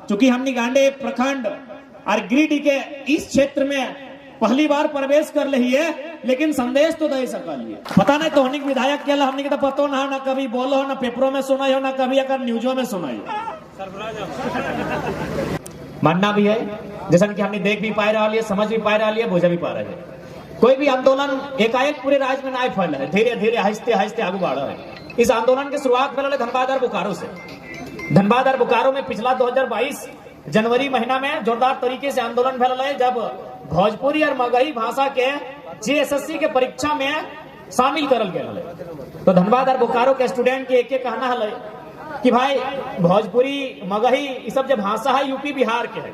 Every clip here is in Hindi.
चूंकि हमने गांडे प्रखंड और गिरिडीह के इस क्षेत्र में पहली बार प्रवेश कर रही है, लेकिन संदेश तो दे सकलिए। पता नहीं तो हमने विधायक के हमने के तो पतो ना हो, ना कभी बोलो हो, ना पेपरों में सुना हो, ना कभी अगर न्यूजों में सुना हो। मानना भी है, जैसा कि हमने देख भी पा रहा है, समझ भी पा रहा है, बुझ भी पा रहे हैं। कोई भी आंदोलन एकाएक पूरे राज्य में ना फैल है, धीरे धीरे हंसते हंसते आगे बढ़ रहा है। इस आंदोलन की शुरुआत कर धनबाद और बोकारो से। धनबाद और बोकारो में पिछला 2022 जनवरी महीना में जोरदार तरीके से आंदोलन फैल है, जब भोजपुरी और मगही भाषा के जीएसएससी के परीक्षा में शामिल करल गया। तो धनबाद और बोकारो के स्टूडेंट के एक कहना है कि भाई भोजपुरी मगही ये सब जो भाषा है यूपी बिहार के है,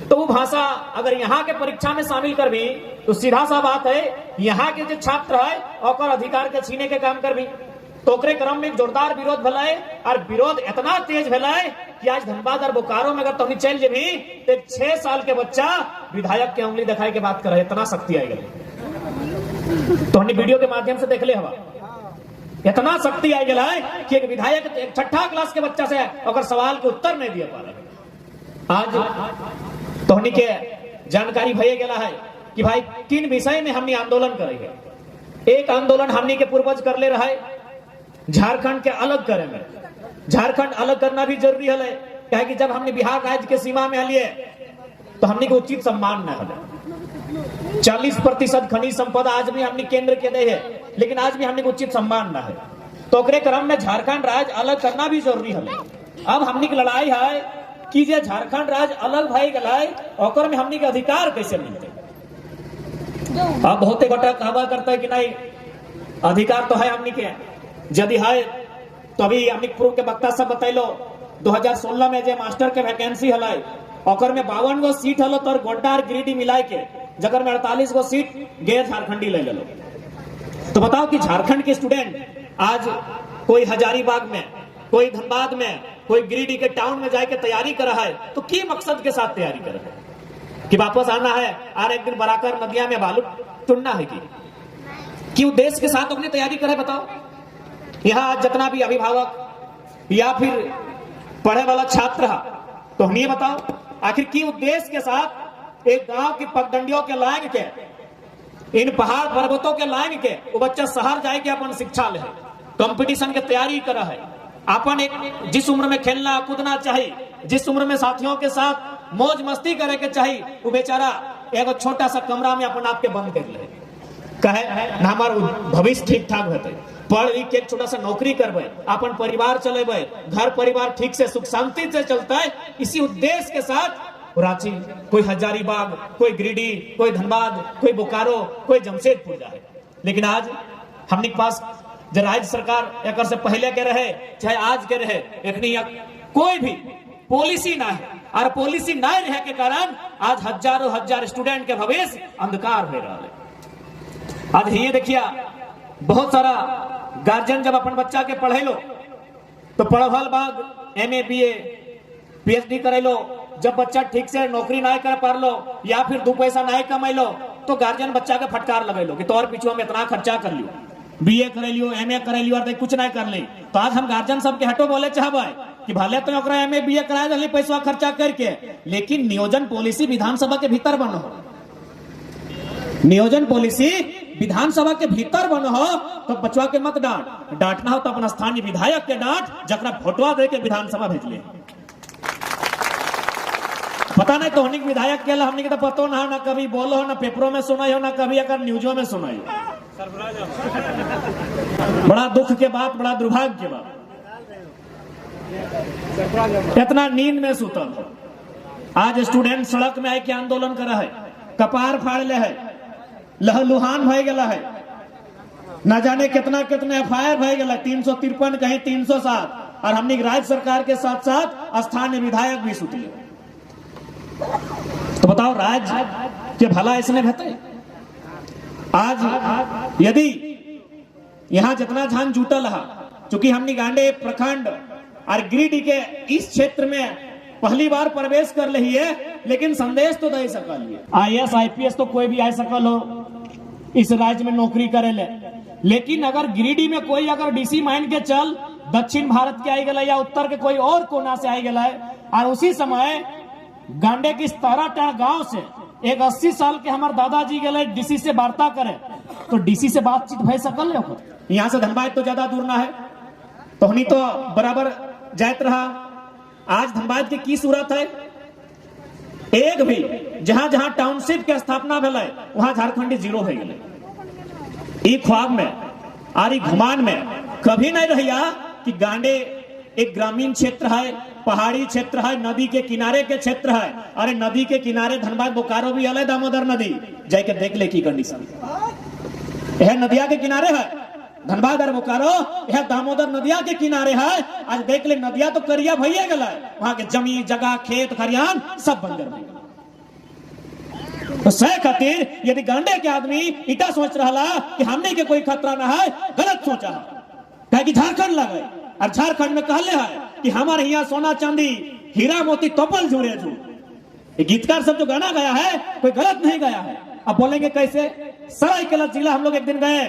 तो वो भाषा अगर यहाँ के परीक्षा में शामिल कर भी तो सीधा सा बात है यहाँ के जो छात्र है और अधिकार के छीने के काम कर भी। तो क्रम में जोरदार विरोध भला है, और विरोध इतना तेज भला है कि आज धनबाद और बोकारो में अगर तुम चल जेबी तो 6 साल के बच्चा विधायक के उंगली दिखाई के बात करे, इतना शक्ति आई गई। तो हमने वीडियो के माध्यम से देख ले हवा, इतना शक्ति आई गया है कि एक विधायक एक 6ठा क्लास के बच्चा से अगर सवाल के उत्तर नहीं दिया पा रहे। आज तो हमने के जानकारी भय गया है कि भाई 3 विषय में हमने आंदोलन करेंगे। एक आंदोलन हमने के पूर्वज कर ले रहा है झारखंड के अलग करे में। झारखंड अलग करना भी जरूरी है, क्या कि जब हमने बिहार राज्य के सीमा में लिए तो हमने को उचित सम्मान न है। 40% खनिज संपदा आज भी हमने केंद्र के दे है, लेकिन आज भी हमने को उचित सम्मान न है। तो क्रम में झारखंड राज्य अलग करना भी जरूरी है। अब हमने की लड़ाई है कि जे झारखंड राज्य अलग भाई गलाए और में हमने के अधिकार कैसे मिलते। अब बहुत गोटा कहवा करता है कि नहीं अधिकार तो है हमने के, यदि है तो अभी हमने पूर्व के वक्ता सब बतैलो 2016 में जो मास्टर के वैकेंसी हल और में 52 गो सीट हलो, तो गोड्डा और गिरिडीह मिलाए के जगह में 48 गो सीट गैर झारखंडी ले लो। तो बताओ कि झारखंड के स्टूडेंट आज कोई हजारीबाग में, कोई धनबाद में, कोई गिरिडीह के टाउन में जाके तैयारी कर रहा है, तो की मकसद के साथ तैयारी कर रहा है कि वापस आना है और एक दिन बराकर नदिया में बालू चुनना है कि उद्देश्य के साथ अपनी तैयारी करे। बताओ यहाँ जितना भी अभिभावक या फिर पढ़े वाला छात्र है, तो हम ये बताओ आखिर की उद्देश्य के साथ एक गांव की पगडंडियों के लाइन के, इन पहाड़ पर्वतों के लाइन के वो बच्चा शहर जाए के अपन शिक्षा ले, कंपटीशन के तैयारी कर है, अपन एक जिस उम्र में खेलना कूदना चाहिए, जिस उम्र में साथियों के साथ मौज मस्ती करे के चाहिए, वो बेचारा एगो छोटा सा कमरा में अपन आप के बंद कर ले, कहे ना हमारा भविष्य ठीक ठाक होते, पढ़ लिख के एक छोटा सा नौकरी करबे, अपन परिवार चलेबे, घर परिवार ठीक से सुख शांति से चलता है। इसी उद्देश्य के साथ रांची, कोई हजारीबाग, कोई गिरिडीह, कोई धनबाद, कोई बोकारो, कोई जमशेदपुर जाए। लेकिन आज हमने पास जो राज्य सरकार एक से पहले के रहे चाहे आज के रहे, एखनी कोई भी पॉलिसी ना है, और पॉलिसी ना रहे के कारण आज हजारों हजार स्टूडेंट के भविष्य अंधकार हो रहा है। आज ये देखिए बहुत सारा गार्जियन जब अपन बच्चा के पढ़े लो तो पढ़ल बाद MA BA PhD करे लो, जब बच्चा ठीक से नौकरी ना कर पा लो या फिर 2 पैसा ना कमा लो तो गार्जियन बच्चा के फटकार लगे लो कि तोर पीछे में इतना खर्चा कर लियो, BA करे लियो, MA करे लियो और कुछ ना कर ले। तो आज हम गार्जियन सबके हटो बोले चाहबे कि भले तो MA BA कराए दे पैसा खर्चा करके, लेकिन नियोजन पॉलिसी विधानसभा के भीतर बनो, नियोजन पॉलिसी विधानसभा के भीतर बनो हो तो बचवा के मत डांटना हो तो अपना स्थानीय विधायक के डांट, जकरा भोटवा दे के विधानसभा भेज ले। पता नहीं तो हमने विधायक के हमने के तो पतो ना हो, ना कभी बोलो हो, ना पेपरों में सुना हो, ना कभी अगर न्यूजों में सुना हो। बड़ा दुख के बात, बड़ा दुर्भाग्य के बात, इतना नींद में सुतल हो। आज स्टूडेंट सड़क में आके के आंदोलन कर है, कपार फाड़ ले है, लहलुहान भय गया है, न जाने कितना कितना FIR भय गया, 353 कहीं 307, और हमने राज्य सरकार के साथ साथ स्थानीय विधायक भी सुतले। तो बताओ राज्य के भला इसने भेते। आज यदि यहाँ जितना झान जुटल है, चूंकि हमने गांडे प्रखंड और गिरिडीह के इस क्षेत्र में पहली बार प्रवेश कर रही है, लेकिन संदेश तो दे सकलिए। IAS IPS तो कोई भी आ सकल हो इस राज्य में नौकरी करे ले, लेकिन अगर गिरिडीह में कोई अगर DC मान के चल दक्षिण भारत के आई गला या उत्तर के कोई और कोना से आई गला है और उसी समय गांडे की 17 गांव से एक 80 साल के हमारे दादाजी गए डीसी से वार्ता करे, तो डीसी से बातचीत भय सकल है। यहाँ से धनबाद तो ज्यादा दूर ना है, तो हनी तो बराबर जात रहा। आज धनबाद की सूरत है, एक भी जहां जहां टाउनशिप के स्थापना भेल वहां झारखंडी जीरो हो गए। ख्वाब में और घुमान में कभी नहीं रहिया कि गांडे एक ग्रामीण क्षेत्र है, पहाड़ी क्षेत्र है, नदी के किनारे के क्षेत्र है। अरे नदी के किनारे धनबाद बोकारो भी अलग, दामोदर नदी जाके देख ले की कंडीशन। यह नदिया के किनारे है धनबाद और बोकारो, यह दामोदर नदिया के किनारे है। आज देख ले नदिया तो करिया भैया गला, वहां के जमीन जगह खेत खरियान सब बंजर हो। तो सह खातिर यदि गांडे के आदमी इटा सोच रहा कि हमने के कोई खतरा ना है, गलत सोचा है। कि झारखंड लगे और झारखंड में कहले है कि हमारे यहाँ सोना चांदी हीरा मोती तोपल जुड़े जू। गीतकार सब जो गाना गाया है कोई गलत नहीं गाया है। अब बोलेंगे कैसे? सरायकेला जिला हम लोग एक दिन गए,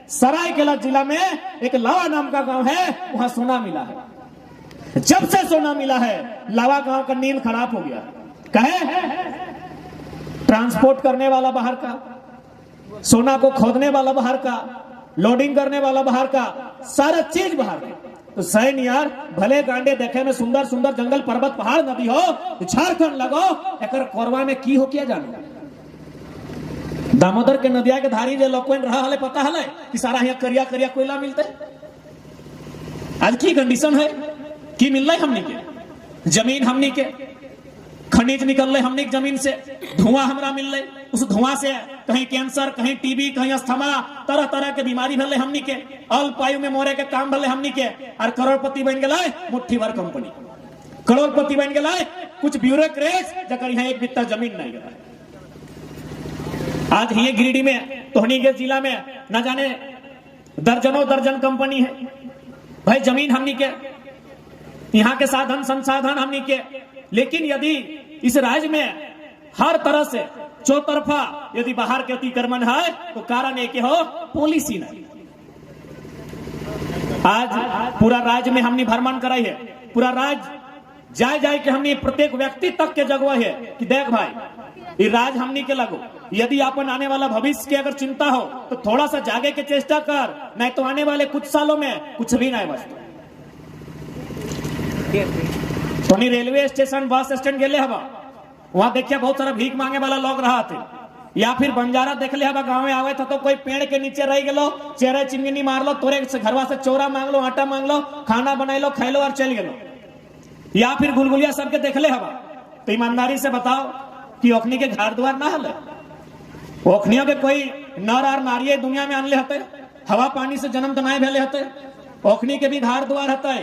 सरायकेला जिला में एक लावा नाम का गांव है, वहां सोना मिला है। जब से सोना मिला है लावा गांव का नींद खराब हो गया। कहे ट्रांसपोर्ट करने वाला बाहर का, सोना को खोदने वाला बाहर का, लोडिंग करने वाला बाहर का, सारा चीज बाहर का। तो सैन यार भले गांडे देखे में सुंदर सुंदर जंगल पर्वत पहाड़ नदी हो, झारखंड लगो एक कोरवा में की हो किया जानो। दामोदर के नदिया के धारी जे लोग रहा हले पता हले कि सारा यहाँ करिया करिया कोयला मिलते। आज की कंडीशन है कि मिल रहा है हमनी के जमीन, हमनी के खनिज निकल रहे हमनी के जमीन से, धुआं हमरा मिल रहे, उस धुआं से कहीं कैंसर, कहीं टीबी, कहीं अस्थमा, तरह तरह के बीमारी भले हमनी के, अल्प आयु में मोरे के काम भले हमनी के। और करोड़पति बन गए मुट्ठी भर कंपनी, करोड़पति बन गए कुछ ब्यूरोक्रेट्स जकर यहाँ एक बित्ता जमीन नहीं गया। आज ये गिरिडीह में तोहनी के जिला में न जाने दर्जनों दर्जन कंपनी है भाई, जमीन हमनी के, यहाँ के साधन संसाधन हमनी के। लेकिन यदि इस राज्य में हर तरह से चौतरफा यदि बाहर के अतिक्रमण है तो कारण एक हो पॉलिसी नहीं। आज पूरा राज्य में हमने भ्रमण कराई है, पूरा राज्य जाए जाए के हमने प्रत्येक व्यक्ति तक के जगह है कि देख भाई ये राज हमनी के लगो, यदि अपन आने वाला भविष्य की अगर चिंता हो तो थोड़ा सा जागे के चेष्टा कर, नहीं तो आने वाले कुछ सालों में कुछ भी नहीं बचता। तो रेलवे स्टेशन बस स्टैंड गेले हवा, वहां देखिए बहुत सारा भीख मांगे वाला लोग रहा थे, या फिर बंजारा देख ले हवा गाँव में आवे था तो कोई पेड़ के नीचे रह गलो, चेहरे चिंगनी मार लो, तोरे घरवा से चौरा मांग लो, आटा मांग लो, खाना बना लो, खाई लो और चल गलो। या फिर गुलगुलिया सबके देख ले हवा। तो ईमानदारी से बताओ कि ओखनी के घर द्वार ना हले, ओखनियों के कोई नर और नारी दुनिया में आनले हते, हवा पानी से जन्म तो नहीं भेले हते, ओखनी के भी घर द्वार हते,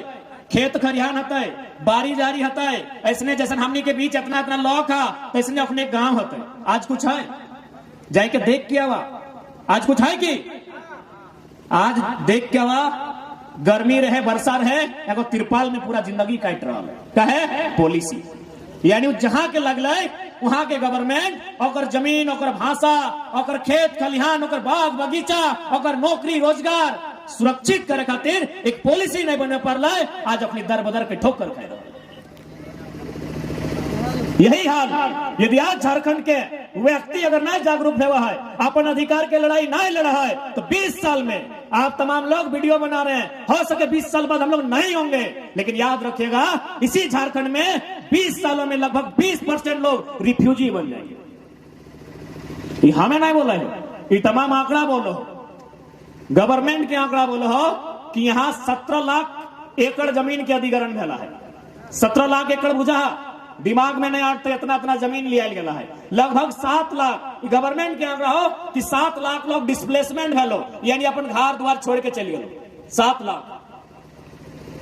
खेत खरिहान हते, बारी जारी हते। ऐसने जैसे हमनी के बीच इतना इतना लॉक है, ऐसने अपने गांव हते। आज कुछ है जाए के देख के आवा, आज कुछ है कि आज देख के आवा, गर्मी रहे बरसा रहे, एगो तिरपाल में पूरा जिंदगी काट रहा है। कहे पॉलिसी, यानी जहां के लगले वहां के गवर्नमेंट ओकर जमीन, ओकर भाषा, ओकर खेत खलिहान, ओकर बाग बगीचा, ओकर नौकरी रोजगार सुरक्षित करे खातिर एक पॉलिसी नहीं बने पर लाए, आज अपनी दर बदर के ठोकर खाए। यही हाल यदि आज झारखंड के व्यक्ति अगर नहीं जागरूक हुआ है, अपन अधिकार के लड़ाई नहीं लड़ा है, तो 20 साल में आप तमाम लोग वीडियो बना रहे हैं, हो सके 20 साल बाद हम लोग नहीं होंगे, लेकिन याद रखिएगा इसी झारखंड में 20 सालों में लगभग 20% लोग रिफ्यूजी बन जाएंगे। ये हमें नहीं बोला है, ये तमाम आंकड़ा बोलो, गवर्नमेंट के आंकड़ा बोलो हो कि यहाँ 17 लाख एकड़ जमीन के अधिग्रहण भेला है। 17 लाख एकड़ बुझा दिमाग में नहीं आटते, इतना इतना जमीन लिया गया है। लगभग 7 लाख गवर्नमेंट के आंकड़ा हो कि 7 लाख लोग डिस्प्लेसमेंट भेलो, यानी अपन घर द्वार छोड़ के चले गए। 7 लाख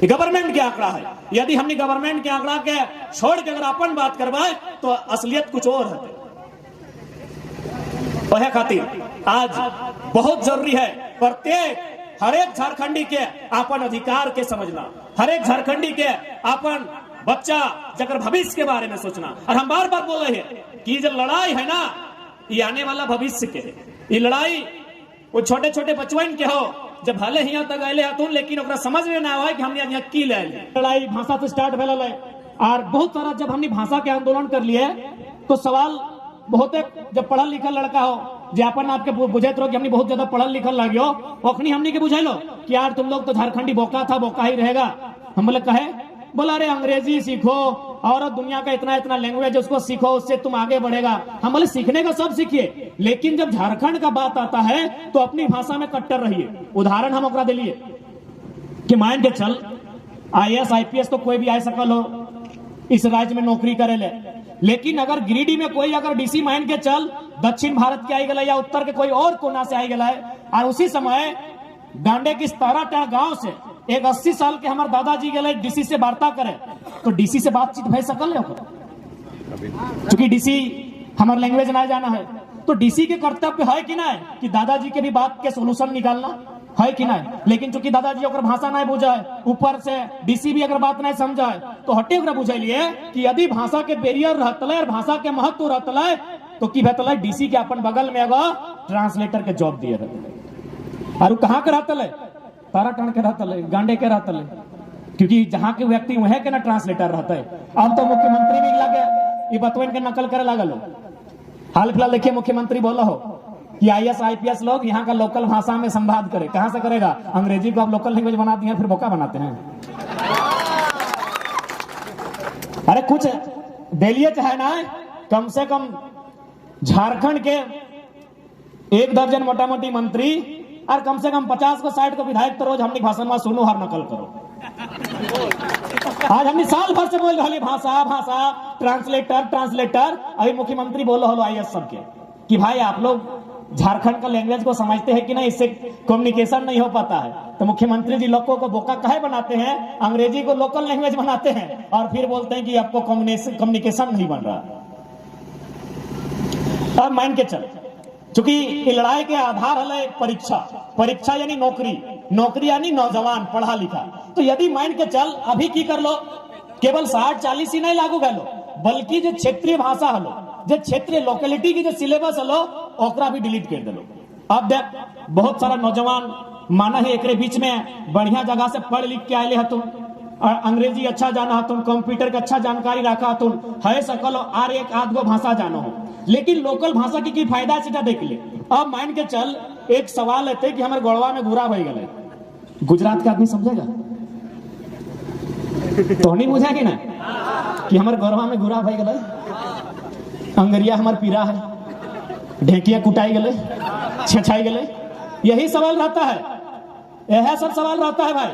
गवर्नमेंट के आंकड़ा है। यदि हमने गवर्नमेंट के आंकड़ा के छोड़ के अगर अपन बात करवाए तो असलियत कुछ और है। वह खातिर आज बहुत जरूरी है प्रत्येक हर एक झारखंडी के अपन अधिकार के समझना, हर एक झारखंडी के अपन बच्चा जगह भविष्य के बारे में सोचना। और हम बार बार बोल रहे हैं कि जो लड़ाई है ना, ये आने वाला भविष्य के, ये लड़ाई वो छोटे छोटे बचवन के हो जब भले यहाँ तक आए हतुन, लेकिन समझ में ना आए कि हमने यहाँ की ले लड़ाई भाषा से स्टार्ट भेल है, और बहुत सारा जब हमने भाषा के आंदोलन कर लिए तो सवाल बहुत जब पढ़ल लिखल लड़का हो जो अपन आपके बुझाते रहो कि हमने बहुत ज्यादा पढ़ल लिखल लगे हो ओखनी हमने के बुझाइलो कि यार तुम लोग तो झारखंडी बोका था बोका ही रहेगा। हम बोले कहे, बोला अरे अंग्रेजी सीखो और दुनिया का इतना इतना लैंग्वेज उसको सीखो उससे तुम आगे बढ़ेगा। हम बोले सीखने का सब सीखिए लेकिन जब झारखंड का बात आता है तो अपनी भाषा में कट्टर रहिए। उदाहरण हम ओकरा दिलिए कि मान के चल IAS IPS तो कोई भी आ सकल हो इस राज्य में नौकरी करे ले, लेकिन अगर गिरिडीह में कोई अगर DC मान के चल दक्षिण भारत के आई गला या उत्तर के कोई और कोना से आई गला है और उसी समय गांडे की 17 गांव से एक 80 साल के हमारे दादाजी गए DC से वार्ता करे तो DC से बातचीत भय सकल है। चूंकि DC हमारे लैंग्वेज ना जाना है तो DC के कर्तव्य है कि ना कि दादाजी के भी बात के सोल्यूशन निकालना है कि ना। लेकिन चूंकि दादाजी अगर भाषा नहीं बुझा है ऊपर से DC भी अगर बात नहीं समझा है तो हटे बुझाइए कि यदि भाषा के बैरियर रहता है और भाषा के महत्व रहता है तो की बेहतर है DC के अपन बगल में अगर ट्रांसलेटर के जॉब दिए रहते और कहाँ के रहता है ताराटन के रहता है गांडे के रहता है क्योंकि जहां के व्यक्ति वह के ना ट्रांसलेटर रहता है। अब तो मुख्यमंत्री भी लगे ये बतवन के नकल करे लागल हो। हाल फिलहाल देखिए मुख्यमंत्री बोला हो कि IAS IPS लोग यहाँ का लोकल भाषा में संवाद करे। कहां से करेगा? अंग्रेजी को आप लोकल लैंग्वेज बना दिए फिर बोका बनाते हैं। अरे कुछ दिलिए चाहे ना कम से कम झारखंड के 1 दर्जन मोटा मोटी मंत्री और कम से कम 50 को 60 को विधायक तो रोज हमने भाषण में सुनो हर नकल करो। आज हमने साल भर से बोल रहे भाषा भाषा ट्रांसलेटर अभी मुख्यमंत्री बोल रहा IAS सबके कि भाई आप लोग झारखंड का लैंग्वेज को समझते हैं कि नहीं, इससे कम्युनिकेशन नहीं हो पाता है। तो मुख्यमंत्री जी लोगों को बोका काहे बनाते हैं, अंग्रेजी को लोकल लैंग्वेज बनाते हैं और फिर बोलते हैं कि आपको कम्युनिकेशन नहीं बन रहा। अब मान के चल चूंकि लड़ाई के आधार है परीक्षा यानी नौकरी यानी नौजवान पढ़ा लिखा। तो यदि मान के चल अभी की कर लो केवल 60-40 ही नहीं लागू कर लो बल्कि जो क्षेत्रीय भाषा हलो जो क्षेत्रीय लोकेलिटी की जो सिलेबस हलो ओकरा भी डिलीट कर दलो। अब देख बहुत सारा नौजवान माना है एक बीच में बढ़िया जगह से पढ़ लिख के आये तुम अंग्रेजी अच्छा जाना तुम कंप्यूटर का अच्छा जानकारी रखा तुम है सकल और एक आध गो भाषा जानो हो लेकिन लोकल भाषा की फायदा सीधा देख ले। अब मान के चल एक सवाल है कि हमारे गोड़वा में घुरा भई गए गुजरात का आदमी समझेगा तो नहीं बुझा कि ना कि हमारे गोड़वा में घुरा भई गए अंगरिया हमार पीरा है ढेकिया कुटाई गले छेछाई गले यही सवाल रहता है। यह सब सवाल रहता है भाई।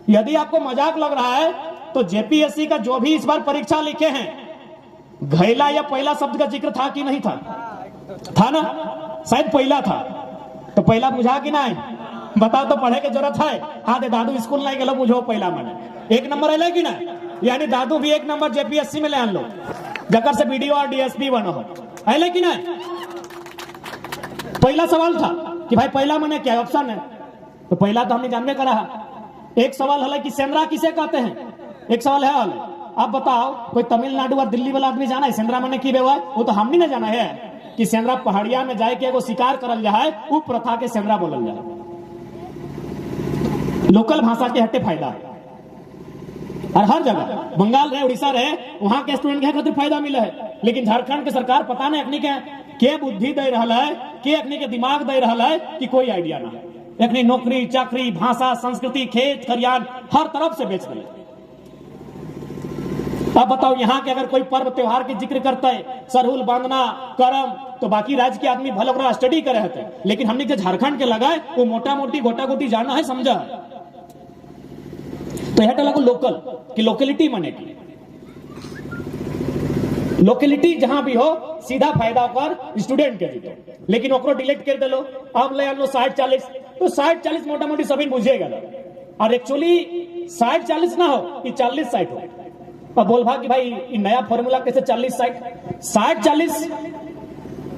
यदि आपको मजाक लग रहा है तो JPSC का जो भी इस बार परीक्षा लिखे हैं घैला या पहला शब्द का जिक्र था कि नहीं था ना? शायद पहला था। तो पहला बुझा कि नहीं बताओ तो पढ़े के जरूरत है। हाँ दे दादू स्कूल नहीं गलो बुझो पहला मैंने 1 नंबर है कि ना यानी दादू भी 1 नंबर JPSC में ले आन लो जकर से BDO और DSP बनो हो है कि नहीं। पहला सवाल था कि भाई पहला मैंने क्या ऑप्शन है तो पहला तो हमने जानने करा। एक सवाल है कि सेंद्रा किसे कहते हैं, एक सवाल है आप बताओ कोई तमिलनाडु और दिल्ली वाला आदमी जाना है सेंद्रा मैंने की बेवा वो तो हमने न जाना है कि सेंद्रा पहाड़िया में जाए के एगो शिकार करल जाए वो प्रथा के सेंद्रा बोलल जाए। लोकल भाषा के हटे फायदा है और हर जगह बंगाल रहे उड़ीसा रहे वहां के स्टूडेंट के खातिर फायदा मिला है लेकिन झारखंड के सरकार पता नहीं अखनी के बुद्धि दे रहा है के अखनी के दिमाग दे रहा है कि कोई आइडिया ना है। अखनी नौकरी चाकरी भाषा संस्कृति खेत खरियान हर तरफ से बेच रहे। अब बताओ यहाँ के अगर कोई पर्व त्योहार के जिक्र करता है सरहुल बांधना करम तो बाकी राज्य के आदमी भले ओकरा स्टडी करे होते लेकिन हमने जो झारखंड के लगाए वो मोटा मोटी गोटा गोटी जाना है समझा है। तो यह लगो लोकल की लोकेलिटी माने की लोकेलिटी जहां भी हो सीधा फायदा कर स्टूडेंट के जीतो लेकिन ओकरो डिलीट कर देलो। अब ले आनो 60-40 तो 60-40 मोटा मोटी सभी बुझेगा और एक्चुअली 60-40 ना हो कि 40-60 हो। अब बोल भा कि भाई नया फॉर्मूला कैसे 40-60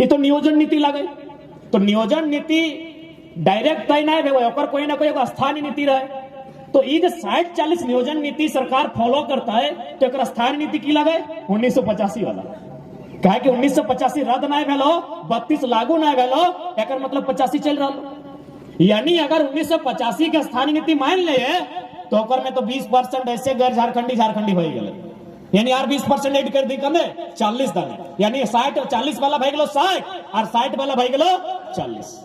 ये तो नियोजन नीति लगे तो नियोजन नीति डायरेक्ट तय ना है कोई ना कोई स्थानीय नीति रहे तो ये 60-40 नियोजन नीति सरकार फॉलो करता है तो एक स्थानीय नीति की लगे 1985 वाला कहे कि 1985 रद्द नहीं भेलो 32 लागू नहीं भेलो एक मतलब 85 चल रहा यानी अगर 1985 के स्थानीय नीति मान ले तो में तो 20% ऐसे गैर झारखंडी हो गए यानी यार 20% ऐड कर दी कमे 40 दाने, यानी 60 और 40 वाला भाई गलो 60 और 60 वाला भाई गलो 40।